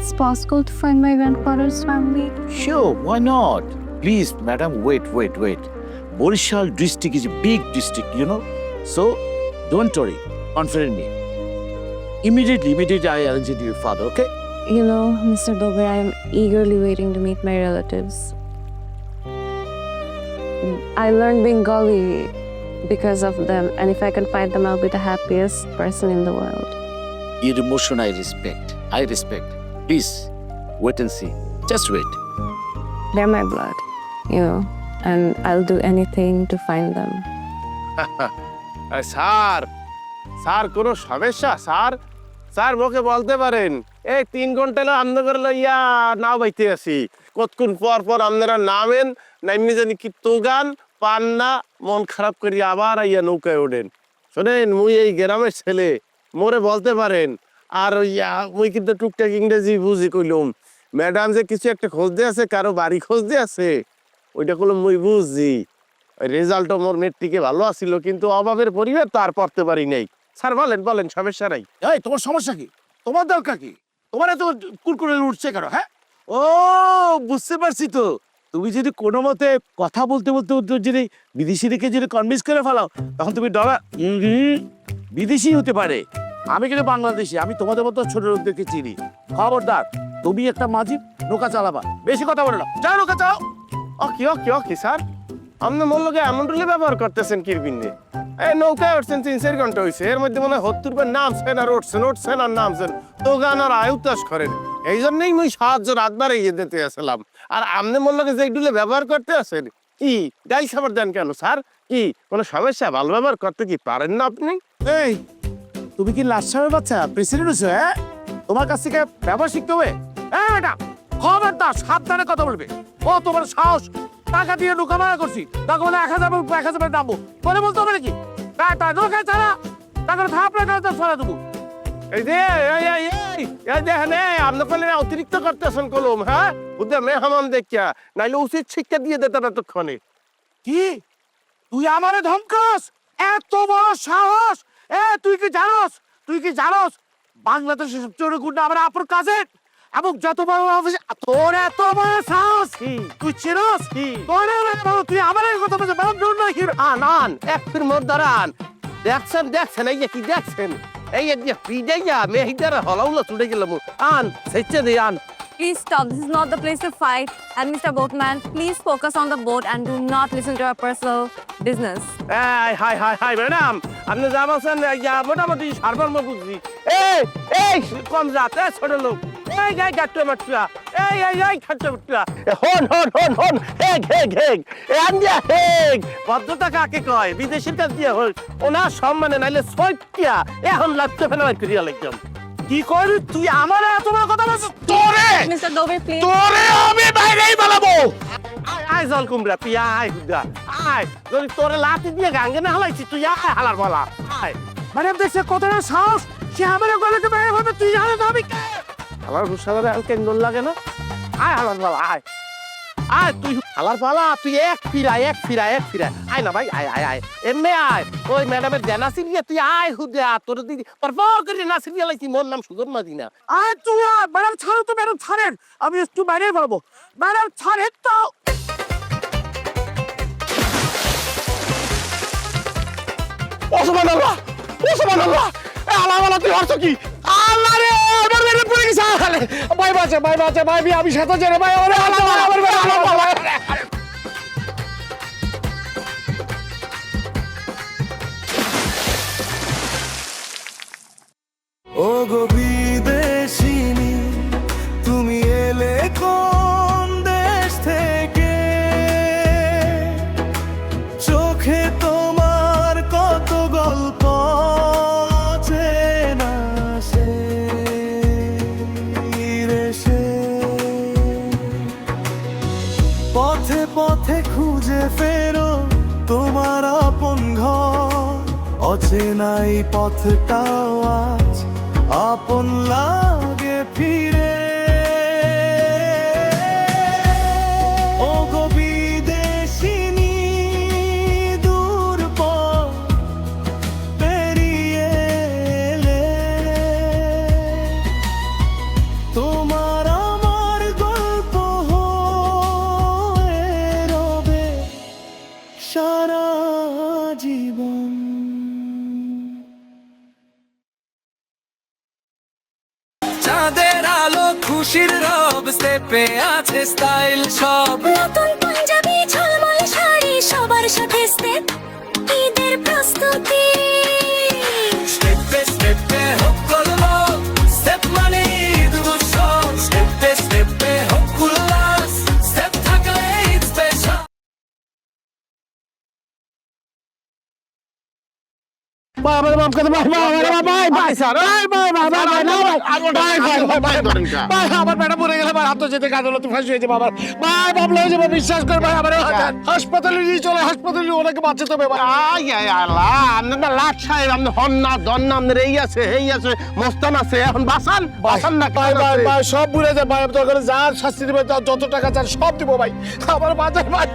it's possible to find my grandfather's family? Sure, why not? Please, madam, wait. Borishal district is a big district, you know. So, don't worry. Confident me. Immediately, I arrange it to your father, okay? You know, Mr. Dober, I am eagerly waiting to meet my relatives. I learned Bengali because of them, and if I can find them, I'll be the happiest person in the world. Your emotion I respect. Please, wait and see. Just wait. They're my blood, you know, and I'll do anything to find them. Sir কোনো সমস্যা sir মুখে বলতে পারেন এই 3 ঘন্টা আমনে করে লইয়া নাও বাইতে আছি কতক্ষণ পর আপনারা নামেন নাইমনি জানি কি তোগান পান না মন খারাপ করি আবার আইয়া নৌকায় ওঠেন শোনেন মুই এই গ্রামের ছেলে মোরে বলতে পারেন আর মুই কিন্তু টুকটাক ইংরেজি বুঝি কইলাম ম্যাডাম যে কিছু একটা খোঁজ দিয়ে আছে কারো বাড়ি খোঁজ দিয়ে আছে ওইটা কলম মুই বুঝছি রেজাল্টও মোর মেট্রিকে ভালো আসিল কিন্তু অভাবের পরিবার তো আর পড়তে পারি নাই স্যার বলেন সমস্যা নাই এই তোমার সমস্যা কি? তোমার দরকার কি? তোমার এত কুরকুরে উঠছে কেন, হ্যাঁ? ও বুঝতে পারছি তো। তুমি যদি কোনো মতে কথা বলতে যদি বিদেশিদেরকে যদি কনভিন্স করে ফেলাও তখন তুমি ডলার বিদেশি হতে পারে। আমি কিন্তু বাংলাদেশি, আমি তোমাদের মতো ছোট লোকদেরকে চিনি। খবরদার, তুমি একটা মাঝি নৌকা চালাবা, বেশি কথা বলে না। যাও নৌকা চালাও। ওকে স্যার আপনি মোর লগে এমন রুলে ব্যবহার করতেছেন কিরবিনে এই নৌকায় উঠছেন 3-4 ঘন্টা হয়েছে এর মধ্যে মনে হয় 70 বার নামছেন আর উঠছেন আর নামছেন তো গান আর আয়ুতাস করেন এই জন্যই মুই সাহায্য রাতবার ইয়ে দিতে আসলাম আর আপনি মোর লগে যে ডুলে ব্যবহার করতে আছেন কি গাই খাবার দেন কেন স্যার কি কোনো সমস্যা ভালো ব্যবহার করতে কি পারেন না আপনি এই তুমি কি লাশামের বাচ্চা প্রেসিডেন্ট হইছো, হ্যাঁ? তোমার কাছ থেকে ব্যবহার শিখতে হবে। হ্যাঁ ম্যাডাম, খবরদার সাবধানে কথা বলবে। ও তোমার সাহস, টাকা দিয়ে নৌকা ভাড়া করছি, টাকা বলে 1000 নামবো বলে বলতে হবে নাকি? নৌকায় ছাড়া টাকা থাপড়া করে ছড়া দেবো। এই যে এই দেখেন আপনি কলে অতিরিক্ত করতেছেন কলম হ্যাঁ বুঝতে মেহমান দেখিয়া নাইলে উচিত শিক্ষা দিয়ে দিতেন এতক্ষণে কি তুই আমারে ধমকাস? এত বড় সাহস! তুই কি জানোস বাংলাদেশের সবচেয়ে গুন্ডা আমার আপুর কাজের এবং যত বড় অফিস তোর এত বড় সাহস তুই চিনোস তুই আমার কথা বলছিস ম্যাডাম ডোন্ট লাইক ইউ আন এক ফির মোর দাঁড়ান দেখছেন এই যে কি দেখছেন এই যে পিজাইয়া মেহিদার হলাউলা ছুটে গেলাম আন সেচ্ছে দে আন Please stop. This is not the place to fight. And Mr. Boatman, please focus on the boat and do not listen to our personal business. High madam আপনি যা বলছেন মোটামুটি সারবর্ম বুঝছি এই কম যাত ছোট লোক এই গাই গাট্টু মাট্টুয়া এই খাট্টু মাট্টুয়া হন হেগ আন্দিয়া হেগ ভদ্রতা কাকে কয় বিদেশির কাছ দিয়ে হোক ওনার সম্মানে নাইলে সত্যিয়া এখন লাগতে ফেলা করিয়া লাগতাম কি করি তুই আমার এত বড় কথা বলছিস? তোরে Mr. Dover, please. তোরে আমি বাইরেই বানাবো। আয় জল কুমড়া তুই আয় হুদা আয় যদি তোরে লাতি দিয়ে গাঙ্গে না হালাইছি তুই আয় হালার বলা আয় ম্যাডাম দেখছে কতটা সাহস, সে আমার গলাকে বাইরে ভাবে তুই জানো তো আমি কে? আমার গুসাদারে আর কেন লাগে না আয় হালার বলা আয় তুই হালার পালা তুই এক ফিরা আয় না ভাই আয় এমনি আয় ওই ম্যাডামের জেনাসি দিয়ে তুই আয় হুদা তোর দিদি পরপর করে নাসি দিয়ে লাইছি মোর নাম সুজন মাদিনা তুই ম্যাডাম ছাড়ো তো, ম্যাডাম ছাড়েন, আমি একটু বাইরে পারবো। ম্যাডাম ছাড়েন তো। ওসমান আল্লাহ আল্লাহ তুই হচ্ছ কি? আল্লাহ রে আমার মেরে পড়ে গেছে। ভাই বাঁচে আমি সাথে জেনে ভাই ও গো বিদেশিনী তুমি এলে কোন দেশ থেকে চোখে তোমার কত গল্প চেনা সে পথে খুঁজে ফেরো তোমার আপন ঘর অচেনাই পথটাও আজ আপন লাগে ফিরে ও গো বিদেশিনী দূর পথ পেরিয়ে এলে তোমার খুশির রব স্টেপে আছে স্টাইল সব নতুন পাঞ্জাবি ঝলমল শাড়ি সবার সাথে স্টেপ ঈদের প্রস্তুতি স্টেপে স্টেপে হকলো স্টেপ মানে ঈদ উৎসব স্টেপে স্টেপে হকুল্লাস স্টেপ থাকলে ঈদ স্পেশাল ভাই আমার মাফ করে ভাই ভাই স্যার ভাই আমার বেটা পড়ে গেলে ভাই আত্মহত্যা আদালতে ফাঁসি হয়েছে বাবা ভাই মামলা হয়ে যাবে বিশ্বাস করে ভাই আমার হাসপাতালে নিয়ে চলে হাসপাতালে ওনাকে বাঁচাতে হবে ভাই আল্লাহ আপনার না লাট সাহেব আপনি হন না দন না আপনার এই আছে মস্তান আছে এখন বাসান বাসান না ভাই ভাই ভাই সব ভুলে যায় ভাই দরকার যার শাস্তি দেবে যত টাকা চান সব দিব ভাই আমার বাজার ভাই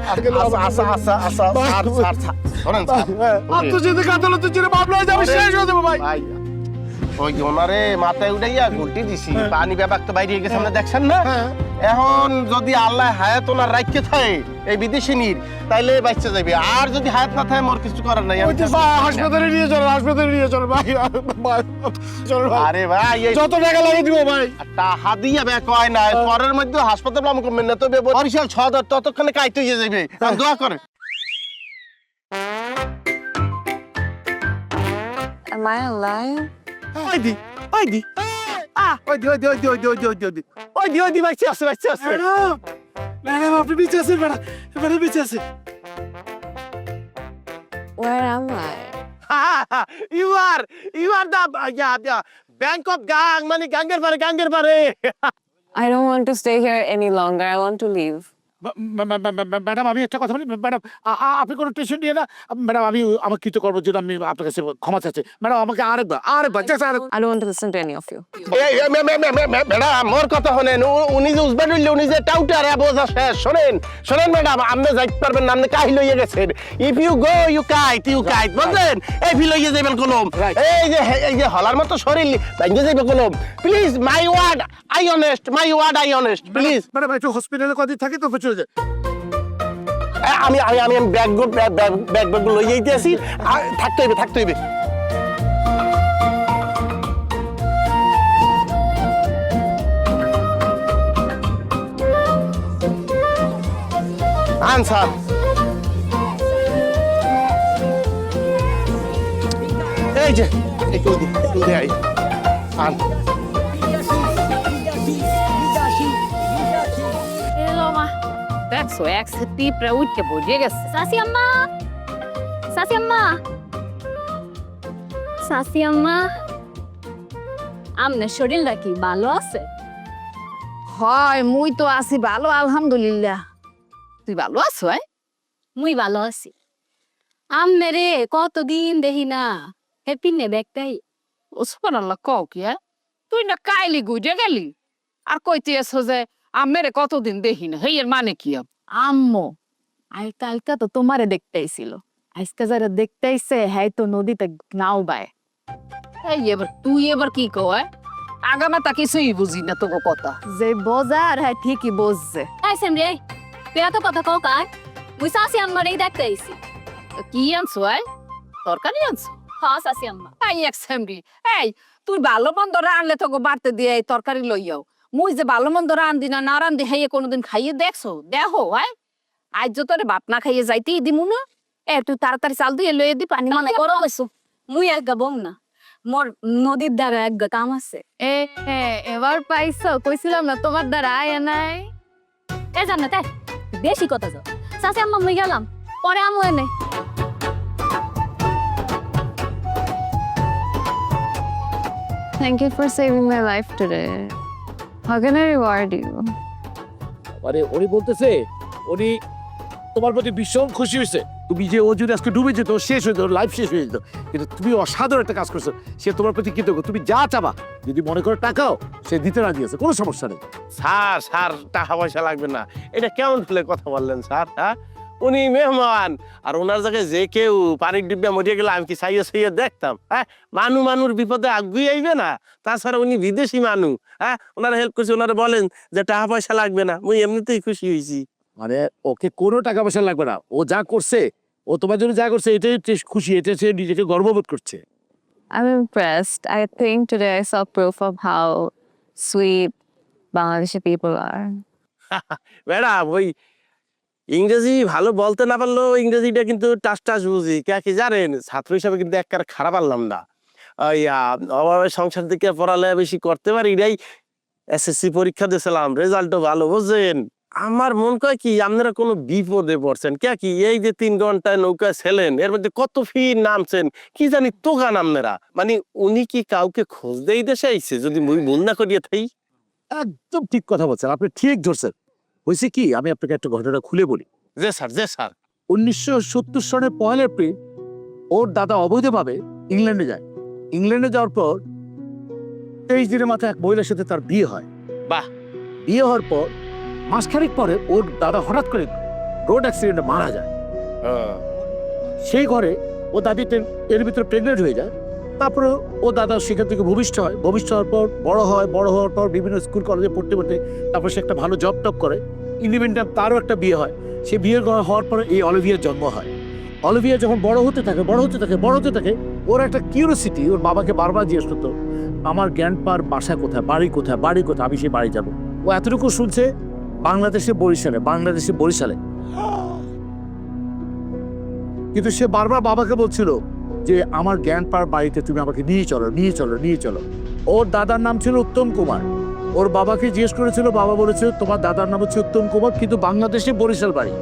আত্মহত্যা আদালতে ছেড়ে মামলা হয়ে যাবে শেষ হয়ে যাবে ভাই ওই যে ওনারে মাথায় উঠাইয়া গুলটি দিছি পানি ব্যাপার তো বাইরে গেছে আমরা দেখছেন না এখন যদি আল্লাহ হায়াত ওনার রাখতে থাকে এই বিদেশি নির তাইলে বাচ্চা যাবে আর যদি হায়াত না থাকে মোর কিছু করার নাই হাসপাতালে নিয়ে চলো ভাই চলো ভাই আরে ভাই এই যত টাকা লাগে দিব ভাই টাকা দিয়া বে কয় না পরের মধ্যে হাসপাতাল নাম করবেন না তবে বরিশাল ৬ ততক্ষণে কাইতে হয়ে যাবে দোয়া করে Am I alive? ওই দি বাইচে আছে ম্যাডাম আপনি বেঁচে আছেন ম্যাডাম বেঁচে আছেন Where am I? you are the bank of gang মানে গাঙ্গের পারে I don't want to stay here any longer. I want to leave. Madam আমি একটা কথা বলি ম্যাডাম আপনি কোনো টেনশন নিয়ে না ম্যাডাম আমি আমার কৃতকর্মের জন্য আমি আপনার কাছে ক্ষমা চাচ্ছি ম্যাডাম আমাকে আরেকবার just আরেকবার I don't want to listen to any of you. Madam মোর কথা শোনেন উনি যে উজবেন হইলে উনি যে টাউটার বোঝা শেষ শোনেন ম্যাডাম আপনি যাইতে পারবেন না আপনি কাহি লইয়া গেছেন ইফ ইউ গো ইউ কাইট বুঝলেন এই ফি লইয়া যাবেন কলম এই যে হলার মতো শরীর ভাঙ্গে যাবে কলম please my word I honest please madam একটু হসপিটালে কদিন থাকি তো চলে যায় আমি ব্যাগ লইয়া যাইতে আসি থাকতে হইবে আনসার এই যে একটু দেয় আন Hello, ma. That's so excited. Proud ke boje gese. সাসি আম্মা সাসি আম্মা আমনে শরীর নাকি ভালো আছে হয় মুই তো আছি ভালো আলহামদুলিল্লাহ তুই ভালো আছো মুই ভালো আছি আমনে রে কতদিন দেখি না হ্যাপি নে দেখতাই ও সুবহানাল্লাহ কও কি তুই না কাইলি গুজে গেলি আর কইতে এসো যে আমেরে কতদিন দেখি না হেয়ের মানে কি আম্মু আই কালকা তো তোমারে দেখতেইছিল আজকে যারা দেখতেইছে হ্যাঁ তো নদীতে নাও বায় এই তুই এবার কি কও আগামা তা কিছুই বুঝি না তোকে কথা যে বোঝার হ্যাঁ ঠিকই বুঝছে আইছেন রে তুই এত কথা কও কাই মুই সাসি আম্মারে দেখতাইছি কি আনছো তরকারি আনছো হ্যাঁ সাসি আম্মা এই এক্সামডি এই তুই ভালো মন্দ রানলে তোকে বাড়তে দিয়ে এই তরকারি লইয়াও মুই যে ভালো মন্দ রান্ধি না রান্ধি খাইয়ে কোনোদিন খাইয়ে দেখছো দেখো আজ যে তোরে বাপ না খাইয়ে যাইতেই দিমু না তুই তাড়াতাড়ি চাল দিয়ে লইয়ে দি পানি মানে করো কইছো মুই এক গাবং না মোর নদীর দ্বারা এক কাম আছে এবার পাইছো কইছিলাম না তোমার দ্বারা আয় নাই এ জান্নাত বেশি কথা যাও সাসি আম্মা মুই গেলাম পরে আমু এনে Thank you for saving my life today. How can I reward you? আরে উনি বলতেছে উনি তোমার প্রতি ভীষণ খুশি হয়েছে তুমি যে ও যদি আজকে ডুবে যেত শেষ হয়ে যেত লাইফ শেষ হয়ে যেত কিন্তু তুমি অসাধারণ একটা কাজ করছো সে তোমার প্রতি কৃতজ্ঞ তুমি যা চাবা যদি মনে করো টাকাও সে দিতে রাজি আছে কোনো সমস্যা নেই স্যার টাকা পয়সা লাগবে না এটা কেমন হলে কথা বললেন স্যার উনি মেহমান আর ওনার জায়গায় যে কেউ পানির ডিব্বা মরিয়ে গেলে আমি কি সাইয়া দেখতাম মানুর বিপদে আগুই আইবে না তাছাড়া উনি বিদেশি মানুষ ওনারা হেল্প করছে ওনারা বলেন যে টাকা পয়সা লাগবে না মুই এমনিতেই খুশি হয়েছি মানে ওকে কোনো টাকা পয়সা লাগবে না ও যা করছে ও তোমার জন্য যা করছে এটাই খুশি এটা সে নিজেকে গর্ববোধ করছে I'm impressed. I think today I saw proof of how sweet Bangladeshi people are. Madam ওই ইংরেজি ভালো বলতে না পারলেও ইংরেজিটা কিন্তু টাস টাস বুঝি কে কি জানেন ছাত্র হিসাবে কিন্তু একবার খারাপ পারলাম না ওই অভাবে সংসার থেকে পড়ালেখা বেশি করতে পারি নাই এসএসসি পরীক্ষা দিয়েছিলাম রেজাল্টও ভালো বুঝছেন আমার মন কয় কি আপনারা কোনো বিপদে পড়ছেন কে কি এই যে 3 ঘন্টায় নৌকা ছেলেন এর মধ্যে কত ফি নামছেন কি জানি তোগান আপনারা মানে উনি কি কাউকে খোঁজ দেই দেশে আইছে যদি মুই ভুল না করিয়া থাই একদম ঠিক কথা বলছেন, আপনি ঠিক ধরছেন। হয়েছে কি, আমি আপনাকে একটা ঘটনা খুলে বলি। যে স্যার 1970 সনের 1 এপ্রিল ওর দাদা অবৈধভাবে ইংল্যান্ডে যায়। ইংল্যান্ডে যাওয়ার পর 23 দিনের মাথায় এক মহিলার সাথে তার বিয়ে হয়। বাহ। বিয়ে হওয়ার পর মাসখানেক পরে ওর দাদা হঠাৎ করে রোড অ্যাক্সিডেন্টে মারা যায়। সেই ঘরে ও দাদি এর ভিতরে প্রেগনেন্ট হয়ে যায়। তারপরে ও দাদা সেখান থেকে ভূমিষ্ঠ হয়। ভূমিষ্ঠ হওয়ার পর বড় হওয়ার পর বিভিন্ন স্কুল কলেজে পড়তে তারপর সে একটা ভালো জব টপ করে। ইন্ডিপেন্ডেন্ট তারও একটা বিয়ে হয়। সে বিয়ে হওয়ার পরে এই অলিভিয়ার জন্ম হয়। অলিভিয়া যখন বড় হতে থাকে ওর একটা কিউরিওসিটি ওর বাবাকে বারবার জিজ্ঞেস করতো, আমার গ্র্যান্ডপার বাসা কোথায়, বাড়ি কোথায়, আমি সেই বাড়ি যাবো। ও এতটুকু শুনছে বাংলাদেশে বরিশালে। কিন্তু সে বারবার বাবাকে বলছিল যে আমার গ্র্যান্ডপার বাড়িতে তুমি আমাকে নিয়ে চলো। ওর দাদার নাম ছিল উত্তম কুমার। ওর বাবাকে জিজ্ঞেস করেছিল, বাবা বলেছিল তোমার দাদার নাম হচ্ছে উত্তম কুমার, কিন্তু বাংলাদেশে বরিশাল বাড়ি।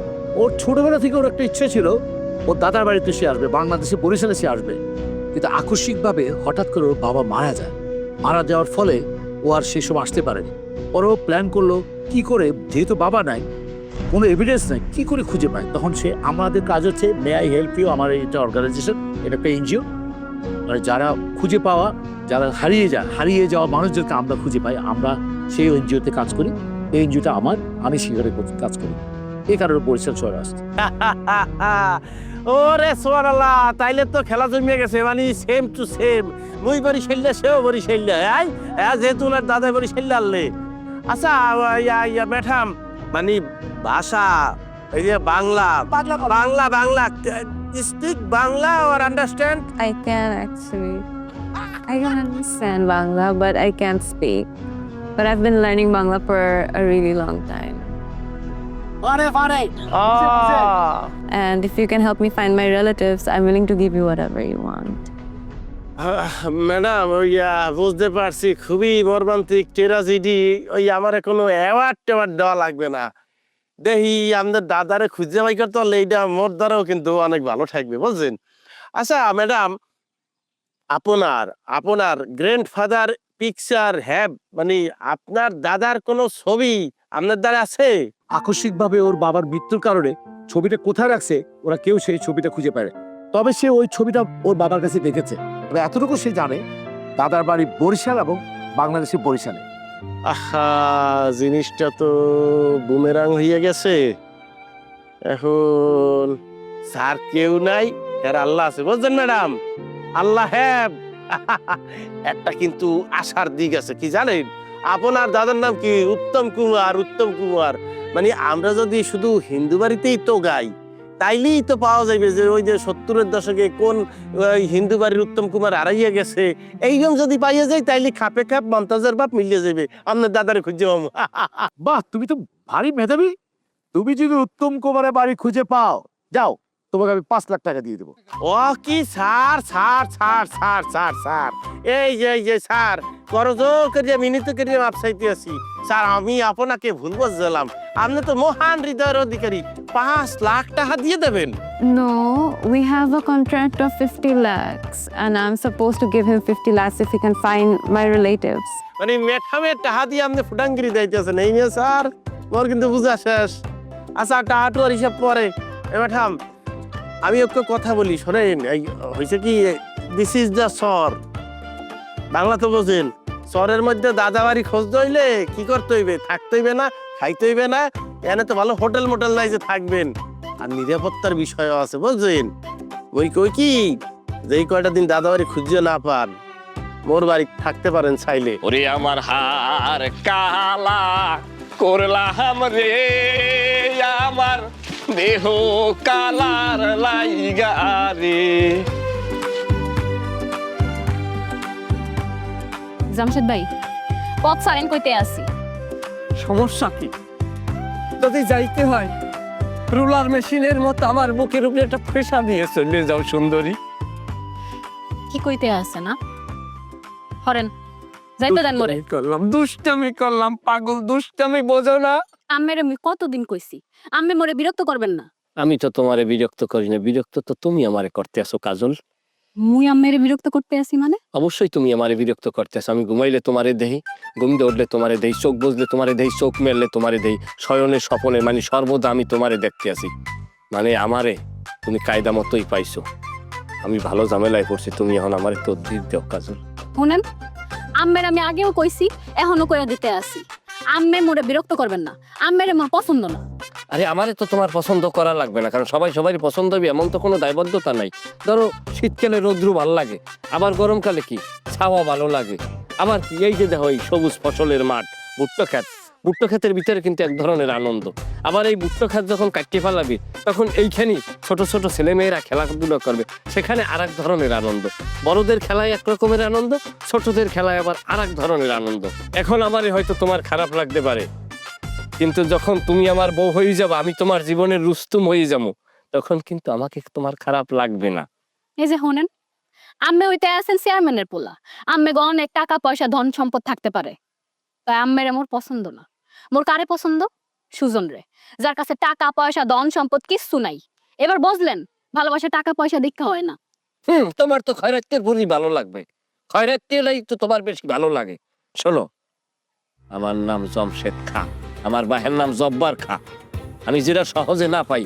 ওর ছোটবেলা থেকে ওর একটা ইচ্ছে ছিল ওর দাদার বাড়িতে সে আসবে, বাংলাদেশে বরিশালে সে আসবে। কিন্তু আকস্মিকভাবে হঠাৎ করে ওর বাবা মারা যায়। মারা যাওয়ার ফলে ও আর সেই সময় আসতে পারেনি। পরে ও প্ল্যান করলো কি করে, যেহেতু বাবা নাই, কোনো এভিডেন্স নাই, কি করে খুঁজে পায়। তখন সে আমাদের কাজ হচ্ছে মে আই হেল্প ইউ, আমার এটা অর্গানাইজেশন, এটা একটা এনজিও, মানে যারা খুঁজে পাওয়া, যারা হারিয়ে যাওয়া মানুষদেরকে আমরা খুঁজে পাই, আমরা সেই এনজিওতে কাজ করি। এই এনজিওটা আমি সেখানে কাজ করি, এই কারণে বরিশাল শহরে আসছে। ওরে সুবহানাল্লাহ, তাইলে তো খেলা জমিয়ে গেছে, মানে সেম টু সেম। মুই বরিশাল্লা, সেও বরিশাল্লা, যেহেতু ওনার দাদা বরিশাল্লা আনলে। আচ্ছা ম্যাডাম, মানে ভাষা এই যে Bangla speak Bangla or understand? I can understand Bangla, but I can't speak. But I've been learning Bangla for a really long time. And if you can help me find my relatives, I'm willing to give you whatever you want. Madam বুঝতে পারছি, খুবই মর্মান্তিক tragedy. আমার কোনো award দেওয়া লাগবে না। দেখি আমাদের দাদারে খুঁজে বাই করতে পারলে এইটা মোর দ্বারাও কিন্তু অনেক ভালো থাকবে, বুঝছেন। আচ্ছা ম্যাডাম, আপনার গ্র্যান্ডফাদার পিকচার হ্যাভ, মানে আপনার দাদার কোনো ছবি আপনার দ্বারা আছে? আকস্মিকভাবে ওর বাবার মৃত্যুর কারণে ছবিটা কোথায় রাখছে ওরা কেউ সেই ছবিটা খুঁজে পায় না। তবে সে ওই ছবিটা ওর বাবার কাছে দেখেছে। তবে এতটুকু সে জানে দাদার বাড়ি বরিশাল এবং বাংলাদেশের বরিশালে। আহা, জিনিসটা তো বুমেরাং হয়ে গেছে। এখন স্যার কেউ নাই, এর আল্লাহ আছে, বুঝছেন ম্যাডাম। আল্লাহ হ্যাভ একটা কিন্তু আশার দিক আছে, কি জানেন? আপনার দাদার নাম কি? উত্তম কুমার। মানে আমরা যদি শুধু হিন্দু বাড়িতেই তো গাই, তাইলেই তো পাওয়া যাবে যে ওই যে 70-এর দশকে কোন হিন্দু বাড়ির উত্তম কুমার হারাইয়া গেছে। এইরকম যদি পাইয়া যায় তাইলে খাপে খাপ মমতাজের বাপ মিলিয়ে যাবে। আপনার দাদারে খুঁজে পাবো। বাহ, তুমি তো ভারী মেধাবী। তুমি যদি উত্তম কুমারের বাড়ি খুঁজে পাও, যাও, তোমাকে আমি 5 লাখ টাকা দিয়ে দেবো। ও কি স্যার, এই যে স্যার করজো করিয়া মিনিত করিয়া মাপ চাইতে আছি। স্যার আমি আপনাকে ভুল বুঝলাম, আপনি তো মহান হৃদয়ের অধিকারী, 5 লাখ টাকা দিয়ে দেবেন? No, we have a contract of 50 lakhs, and I'm supposed to give him 50 lakhs if he can find my relatives. মানে মেঠামের টাকা দিয়ে আপনি ফুটাঙ্গিরি দিতেছেন, এই নিয়ে স্যার মোর কিন্তু বুঝা শেষ। আচ্ছা টাকাটু আর হিসাব পরে। ম্যাডাম আমি ওকে কথা বলি, শোনেন। এই হয়েছে কি, দিস ইজ দ্য সর, বাংলা তো বোঝেন। সরের মধ্যে দাদা বাড়ি খোঁজ হইলে কি করতে হইবে? থাকতে হইবে না, খাইতে হইবে না, এনে তো ভালো হোটেল মোটেল নাই যে থাকবেন। আর নিরাপত্তার বিষয়ও আছে, বুঝছেন। ওই কই কি, যেই কয়টা দিন দাদা বাড়ি খুঁজে না পান, মোর বাড়ি থাকতে পারেন চাইলে। ওরে আমার হার কালা করলাম রে, আমার দেহ কালার লাইগা রে। জামশেদ ভাই, পথ সারেন কইতে আসি। সমস্যা কি? যদি যাইতে হয় রুলার মেশিনের মতো আমার বুকের উপরে একটা প্রেশার দিয়ে চলে যাও সুন্দরী। কি কইতে আছে না হরেন যাইতে দেন মোরে। দুষ্টামি করলাম পাগল, দুষ্টামি বোঝো না? আম্মের আমি কতদিন কইছি আম্মে মোরে বিরক্ত করবেন না। আমি তো তোমারে বিরক্ত করি না, বিরক্ত তো তুমি আমারে করতে আসো কাজল। মুই আম্মের বিরক্ত করতে আসি মানে? অবশ্যই তুমি আমারে বিরক্ত করতে আসো। আমি ঘুমাইলে তোমারে দেই, ঘুম দিয়ে উঠলে তোমারে দেই, চোখ বুঝলে তোমারে দেই, চোখ মেললে তোমারে দেই, শয়নে স্বপনে মানে সর্বদা আমি তোমারে দেখতে আসি। মানে আমারে তুমি কায়দা মতোই পাইছো। আমি ভালো ঝামেলায় পড়ছি, তুমি এখন আমারে তদবির দাও কাজল। শুনেন আম্মের আমি আগেও কইছি এখনো কইয়া দিতে আসি, আম্মে মোরে বিরক্ত করবেন না, আম্মের আমার পছন্দ না। আরে আমারে তো তোমার পছন্দ করা লাগবে না, কারণ সবাই সবারই পছন্দ হবে এমন তো কোনো দায়বদ্ধতা নাই। ধরো শীতকালে রৌদ্র ভালো লাগে, আবার গরমকালে কি ছাওয়া ভালো লাগে, আবার কি এই যে দেখো এই সবুজ ফসলের মাঠ, ভুট্টো ক্ষেত, ভুট্টো ক্ষেতের ভিতরে কিন্তু এক ধরনের আনন্দ। আবার এই ভুট্টো ক্ষেত যখন কাটিয়ে ফেলাবি তখন এইখানেই ছোট ছোট ছেলেমেয়েরা খেলাধুলা করবে, সেখানে আর এক ধরনের আনন্দ। বড়দের খেলায় এক রকমের আনন্দ, ছোটদের খেলায় আবার আর এক ধরনের আনন্দ। এখন আমারে হয়তো তোমার খারাপ লাগতে পারে, কিন্তু যখন তুমি আমার বউ হয়ে যাবো, আমি তোমার জীবনের রুস্তুম হয়ে যাবো, তখন কিন্তু আমাকে তোমার খারাপ লাগবে না। এই যে শুনেন আম্মে ওইটা আছেন চেয়ারম্যানের পোলা, আম্মে অনেক টাকা পয়সা ধন সম্পদ থাকতে পারে, তাই আম্মের মোর পছন্দ না। মোর কারে পছন্দ? সুজন রে, যার কাছে টাকা পয়সা ধন সম্পদ কিচ্ছু নাই। এবার বুঝলেন ভালোবাসা টাকা পয়সা দীক্ষা হয় না। তোমার তো খয়রাতের বুড়ি ভালো লাগবে, খয়রাতেলাই তো তোমার বেশি ভালো লাগে। শোনো, আমার নাম জমশেদ খা, আমার বাহের নাম জব্বার খা। আমি যেটা সহজে না পাই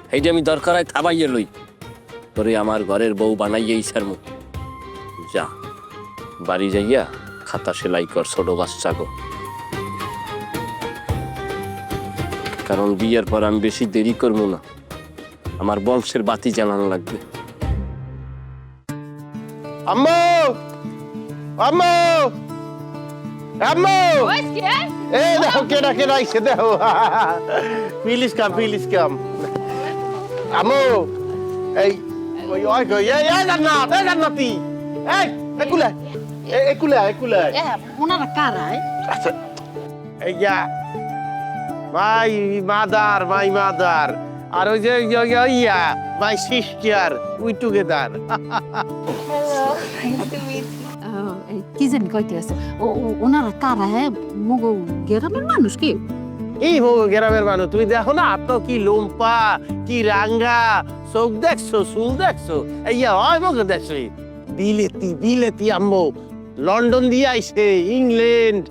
সেইটা আমি দরকার হয় থাবাইয়ে লই, তোরে আমার ঘরের বউ বানাইয়ে ইচ্ছার মুখ। যা বাড়ি যাইয়া খাতা সেলাই কর ছোট বাচ্চা গো, কারণ বিয়ের পর আমি বেশি দেরি করবো না, আমার বংশের বাতি জ্বালানো লাগবে। আম্মু আম্মু আম্মু এই দেখো কেডা কেডা আইছে দেখো। প্লিজ কাম আম্মু এই ওই ওই কই এই জান্নাতি এই একুলা ওনারা কারায় আচ্ছা এই যা মাই মাদার আর ওই যে ইয়া মাই সিস্টার উই টুগেদার। কি জানি কইতে আছে ওনারা কারায় মগো গ্রামের মানুষ কি? এই গ্রামের মানুষ, তুমি দেখো না তো কি লম্পা কি রাঙ্গা, চোখ দেখছো চুল দেখছো, ইয়া হয় মগো দেখছো বিলেতি আম্মু লন্ডন দিয়ে আইছে, ইংল্যান্ড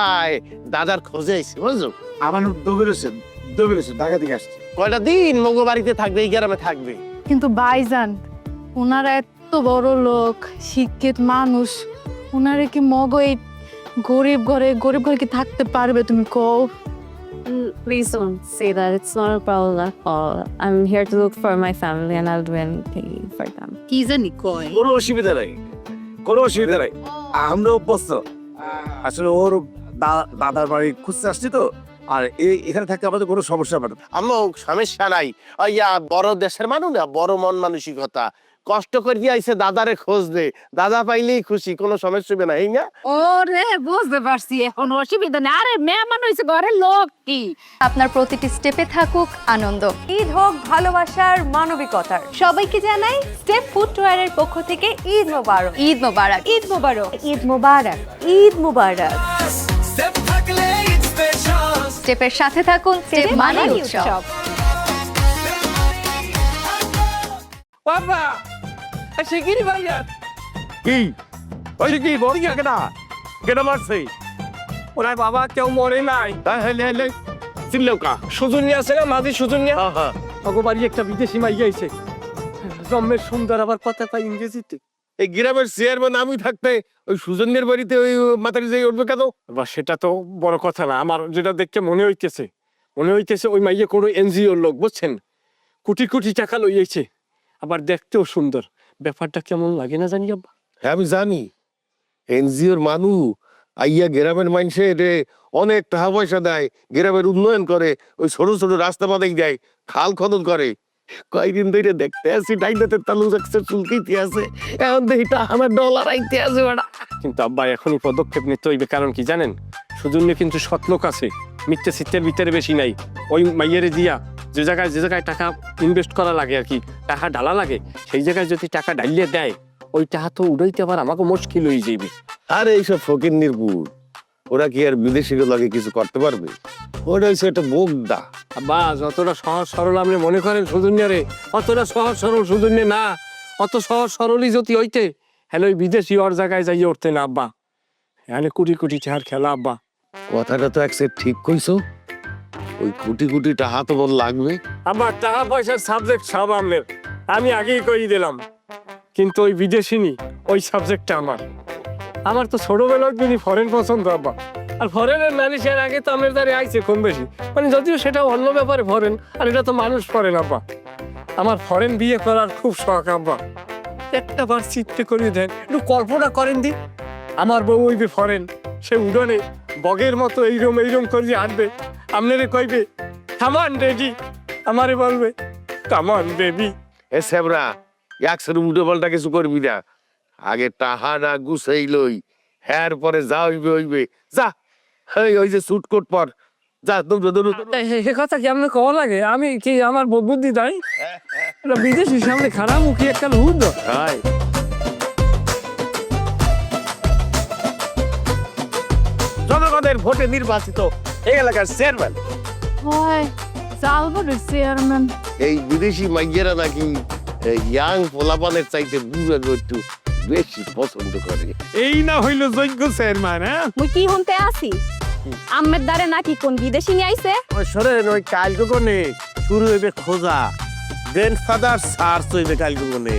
আয় দাদার খোঁজে আইছে বুঝছো। আমার দবিরেছে ঢাকা থেকে আসছে। কয়টা দিন মগো বাড়িতে থাকবে, এই গ্রামে থাকবে। কিন্তু ভাইজান ওনারা এত বড় লোক, শিক্ষিত মানুষ, ওনারা কি মগো এই গরিব ঘরে কি থাকতে পারবে? তুমি কও। Please don't say that. It's not a problem at all. I'm here to look for my family and I'll do anything for them. কি জানি কয় কোনো অসুবিধা নাই, কোনো অসুবিধা নাই, আমরা অভ্যস্ত। আসলে ওর দাদার বাড়ি খুঁজতে আসছি তো, আর এখানে থাকতে আমাদের কোনো সমস্যা হবে না। আম্মু সমস্যা নাই, ইয়া বড় দেশের মানুষ না, বড় মন মানসিকতা, কষ্ট করে আইছে দাদারে খোঁজ দে, দাদা পাইলেই খুশি, কোনো সমস্যা হবে না, এই না? ওরে বুঝতে পারছি, এখন অসুবিধা নেই। আরে মেহমান হয়েছে ঘরের লোক কি। আপনার প্রতিটি স্টেপে থাকুক আনন্দ। ঈদ হোক ভালোবাসার মানবিকতার। সবাইকে জানাই স্টেপ ফুটওয়্যারের পক্ষ থেকে ঈদ মোবারক। ঈদ মোবারক, ঈদ মোবারক, ঈদ মোবারক, ঈদ মোবারক। স্টেপ থাকলে ঈদ স্পেশাল, স্টেপের সাথে থাকুন, স্টেপ মানে উৎসব। বাবা শিগগিরই ভাইয়া কি ওই কি বলি কেনা মারছে? ওরা বাবা কেউ মরে নাই, চিনলেও কা সুজুনিয়া আছে না, মাঝি সুজুনিয়া, হ্যাঁ ভগবাড়ি একটা বিদেশি মাইয়া আইছে, জন্মের সুন্দর, আবার কথা পাই ইংরেজিতে। এই গ্রামের চেয়ারম্যান আমি থাকতে ওই সুজনের বাড়িতে ওই মাতারি যাই উঠবে কেন? বা সেটা তো বড় কথা না, আমার যেটা দেখতে মনে হইতেছে ওই মাইয়া কোনো এনজিওর লোক, বুঝছেন, কোটি কোটি টাকা লইয়াছে, আবার দেখতেও সুন্দর। ব্যাপারটা কেমন লাগে না জানি আব্বা। হ্যাঁ আমি জানি, এনজিওর মানু আইয়া গ্রামের মানুষের অনেক টাকা পয়সা দেয়, গ্রামের উন্নয়ন করে, ওই ছোট ছোট রাস্তা বাদাই দেয়, খাল খনন করে। কয়েকদিন ধরে দেখতে আছি ডাইনাতে তালু রাখছে, চুলকিতে আছে, এখন দেখি আমার ডলার আইতে আছে ওটা। কিন্তু আব্বা এখনই পদক্ষেপ নিতে হইবে, কারণ কি জানেন, সুজন্য কিন্তু সৎলোক আছে, মিথ্যে সিটের ভিতরে বেশি নাই। ওই মাইয়েরে দিয়া যে জায়গায় টাকা ইনভেস্ট করা লাগে আর কি, টাকা ডালা লাগে, সেই জায়গায় যদি টাকা ডাইলে দেয় ওই টাকা তো উড়াইতে আবার আমাকে মুশকিল হয়ে যাবে। আর এইসব ফকির নির্ভুল, ওরা কি আর বিদেশির লাগে কিছু করতে পারবে? ওটা হচ্ছে একটা বোগদা। আব্বা যতটা সহজ সরল আপনি মনে করেন সুজন্যারে, অতটা সহজ সরল সুজন্য না। অত সহজ সরলই যদি হইতে হ্যাঁ ওই বিদেশি ওর জায়গায় যাইয়ে উঠতে না আব্বা। এখানে কোটি কোটি টাকার খেলা আব্বা। কথাটা তো এক সেট ঠিক কইছো, ওই কোটি কোটি টাকা তো বল লাগবে। আমার টাকা পয়সার সাবজেক্ট সব আপনার, আমি আগেই কই দিলাম, কিন্তু ওই বিদেশিনী ওই সাবজেক্টটা আমার তো ছোটবেলার দিনই ফরেন পছন্দ আব্বা। আর ফরেনের মানুষের আগে তো আমার দ্বারা আইছে কম বেশি, মানে যদিও সেটা অন্য ব্যাপারে ফরেন, আর এটা তো মানুষ ফরেন আব্বা। আমার ফরেন বিয়ে করার খুব শখ আব্বা। একটা বার চিত্তে করে দেন, একটু কল্পনা করেন দি আমার বউ হইবে ফরেন, সে উড়নে বগের মতো এইরম করে হাঁটবে, আপনারে কইবে কামান রেডি, আমারে বলবে কামান বেবি। এ সেবরা একসাথে উল্টো পাল্টা কিছু করবি না, আগে টাহা না গুছাই লই, হ্যার পরে যা হইবে হইবে। যা ওই যে সুট কোট পর, যা দৌড়ো দৌড়ো। সে কথা কি আপনার কওয়া লাগে? আমি কি আমার বুদ্ধি তাই বিদেশি সামনে খারাপ মুখী একটা হুদ হাই জনগণের ভোটে নির্বাচিত এই এলাকার চেয়ারম্যান। হয় সালভাডোর চেয়ারম্যান। এই বিদেশি মাইয়েরা নাকি ইয়াং পোলাপানের চাইতে বুড়া একটু বেশি পছন্দ করে। এই না হইলো যোগ্য চেয়ারম্যান। হ্যাঁ মুই কি শুনতে আসি আম্মের দ্বারে নাকি কোন বিদেশি নিয়ে আইছে? ওই সরেন, ওই কালকে কোনে শুরু হইবে খোঁজা, গ্র্যান্ডফাদার সার্চ হইবে কালকে কোনে।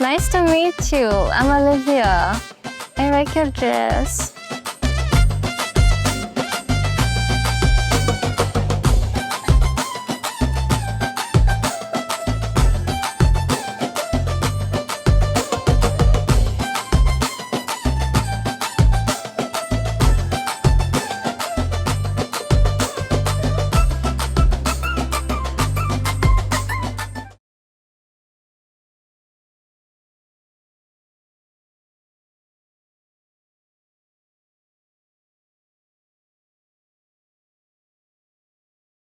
Nice to meet you. I'm Olivia. I like your dress.